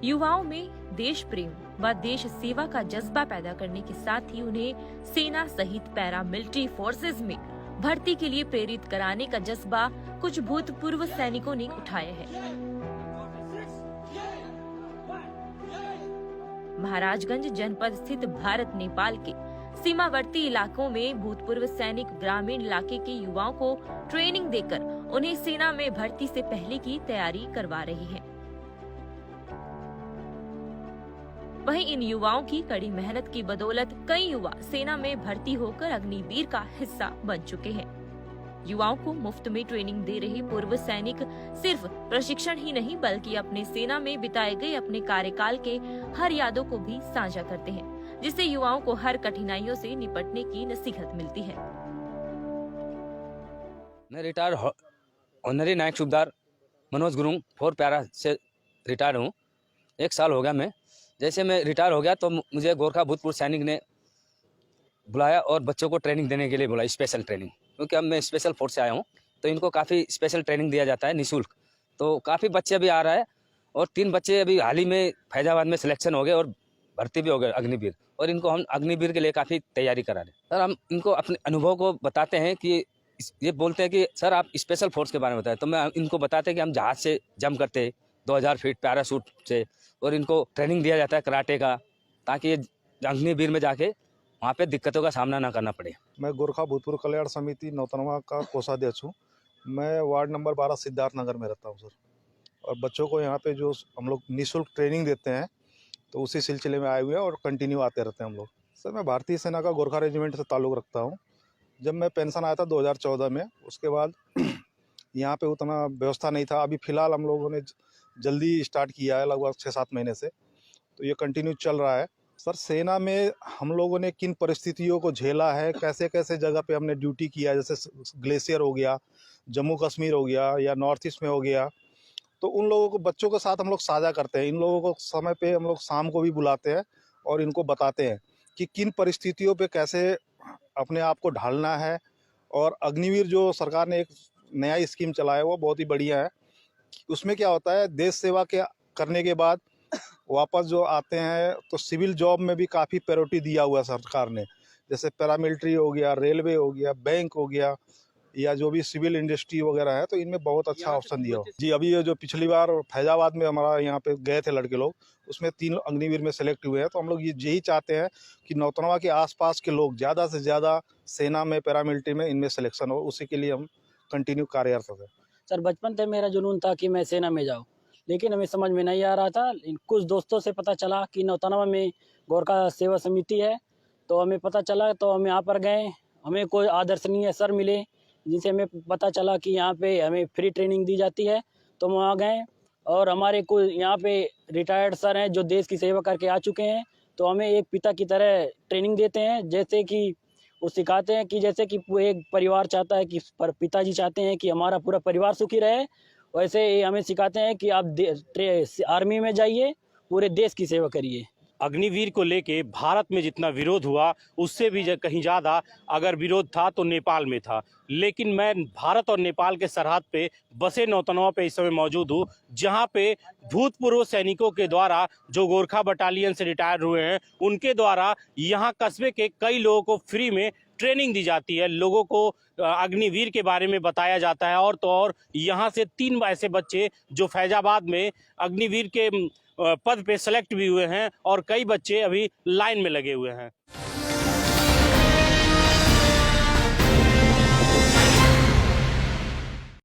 युवाओं में देश प्रेम व देश सेवा का जज्बा पैदा करने के साथ ही उन्हें सेना सहित पैरा मिलिट्री फोर्सेज में भर्ती के लिए प्रेरित कराने का जज्बा कुछ भूतपूर्व सैनिकों ने उठाया है। महाराजगंज जनपद स्थित भारत नेपाल के सीमावर्ती इलाकों में भूतपूर्व सैनिक ग्रामीण इलाके के युवाओं को ट्रेनिंग देकर उन्हें सेना में भर्ती से पहले की तैयारी करवा रहे हैं। वहीं इन युवाओं की कड़ी मेहनत की बदौलत कई युवा सेना में भर्ती होकर अग्निवीर का हिस्सा बन चुके हैं। युवाओं को मुफ्त में ट्रेनिंग दे रहे पूर्व सैनिक सिर्फ प्रशिक्षण ही नहीं बल्कि अपने सेना में बिताए गए अपने कार्यकाल के हर यादों को भी साझा करते हैं, जिससे युवाओं को हर कठिनाइयों से निपटने की नसीहत मिलती है। मैं रिटायर ऑनरी नायक सूबेदार मनोज गुरुंग 4 पैरा से रिटायर हूँ। 1 साल हो गया। मैं जैसे मैं रिटायर हो गया तो मुझे गोरखा भूतपूर्व सैनिक ने बुलाया और बच्चों को ट्रेनिंग देने के लिए बुलाया, स्पेशल ट्रेनिंग। क्योंकि अब मैं स्पेशल फोर्स से आया हूँ तो इनको काफ़ी स्पेशल ट्रेनिंग दिया जाता है निःशुल्क। तो काफ़ी बच्चे अभी आ रहा है और 3 बच्चे अभी हाल ही में फैजाबाद में सिलेक्शन हो गए और भर्ती भी हो गए अग्निवीर, और इनको हम अग्निवीर के लिए काफ़ी तैयारी करा रहे हैं। सर हम इनको अपने अनुभव को बताते हैं कि ये बोलते हैं कि सर आप स्पेशल फोर्स के बारे में बताएं, तो मैं इनको बताते हैं कि हम जहाज से जंप करते 2000 फीट पैराशूट से, और इनको ट्रेनिंग दिया जाता है कराटे का, ताकि ये अग्निवीर में जाके वहाँ पे दिक्कतों का सामना ना करना पड़े। मैं गोरखा भूतपूर्व कल्याण समिति नौतनवा का कोषाध्यक्ष हूँ। मैं वार्ड नंबर 12 सिद्धार्थ नगर में रहता हूँ सर। और बच्चों को यहाँ पे जो हम लोग निःशुल्क ट्रेनिंग देते हैं तो उसी सिलसिले में आए हुए हैं और कंटिन्यू आते रहते हैं हम लोग। सर मैं भारतीय सेना का गोरखा रेजिमेंट से ताल्लुक़ रखता हूँ। जब मैं पेंशन आया था 2014 में, उसके बाद यहाँ पे उतना व्यवस्था नहीं था। अभी फ़िलहाल हम लोगों ने जल्दी स्टार्ट किया है, लगभग 6-7 महीने से, तो ये कंटिन्यू चल रहा है। सर सेना में हम लोगों ने किन परिस्थितियों को झेला है, कैसे कैसे जगह पे हमने ड्यूटी किया, जैसे ग्लेशियर हो गया, जम्मू कश्मीर हो गया या नॉर्थ ईस्ट में हो गया, तो उन लोगों को बच्चों के साथ हम लोग साझा करते हैं। इन लोगों को समय पे हम लोग शाम को भी बुलाते हैं और इनको बताते हैं कि किन परिस्थितियों पे कैसे अपने आप को ढालना है। और अग्निवीर जो सरकार ने एक नया स्कीम चलाया है वो बहुत ही बढ़िया है। उसमें क्या होता है, देश सेवा के करने के बाद वापस जो आते हैं तो सिविल जॉब में भी काफ़ी प्रायोरिटी दिया हुआ है सरकार ने। जैसे पैरामिलिट्री हो गया, रेलवे हो गया, बैंक हो गया, या जो भी सिविल इंडस्ट्री वगैरह है, तो इनमें बहुत अच्छा ऑप्शन दिया हो जी। अभी ये जो पिछली बार फैजाबाद में हमारा यहाँ पे गए थे लड़के लोग, उसमें 3 अग्निवीर में सेलेक्ट हुए हैं। तो हम लोग यही चाहते हैं कि नौतनवा के आसपास के लोग ज़्यादा से ज़्यादा सेना में, पैरामिलिट्री में इनमें सिलेक्शन हो, उसी के लिए हम कंटिन्यू कार्यरत हैं। सर बचपन से मेरा जुनून था कि मैं सेना में जाऊँ, लेकिन हमें समझ में नहीं आ रहा था। कुछ दोस्तों से पता चला कि नौतनवा में गोरखा सेवा समिति है, तो हमें पता चला, तो हम यहाँ पर गए। हमें कोई आदर्शनीय सर मिले जिनसे हमें पता चला कि यहाँ पे हमें फ्री ट्रेनिंग दी जाती है, तो हम वहाँ गए। और हमारे कोई यहाँ पे रिटायर्ड सर हैं जो देश की सेवा करके आ चुके हैं, तो हमें एक पिता की तरह ट्रेनिंग देते हैं। जैसे कि वो सिखाते हैं कि जैसे कि एक परिवार चाहता है कि पिताजी चाहते हैं कि हमारा पूरा परिवार सुखी रहे, वैसे ये हमें सिखाते हैं कि आप आर्मी में जाइए, पूरे देश की सेवा करिए। अग्निवीर को लेके भारत में जितना विरोध हुआ उससे भी कहीं ज़्यादा अगर विरोध था तो नेपाल में था। लेकिन मैं भारत और नेपाल के सरहद पे बसे नौतनवा पे इस समय मौजूद हूँ, जहाँ पे भूतपूर्व सैनिकों के द्वारा जो गोरखा बटालियन से रिटायर हुए हैं उनके द्वारा यहाँ कस्बे के कई लोगों को फ्री में ट्रेनिंग दी जाती है। लोगों को अग्निवीर के बारे में बताया जाता है। और तो और यहाँ से 3 ऐसे बच्चे जो फैजाबाद में अग्निवीर के पद पे सेलेक्ट भी हुए हैं और कई बच्चे अभी लाइन में लगे हुए हैं।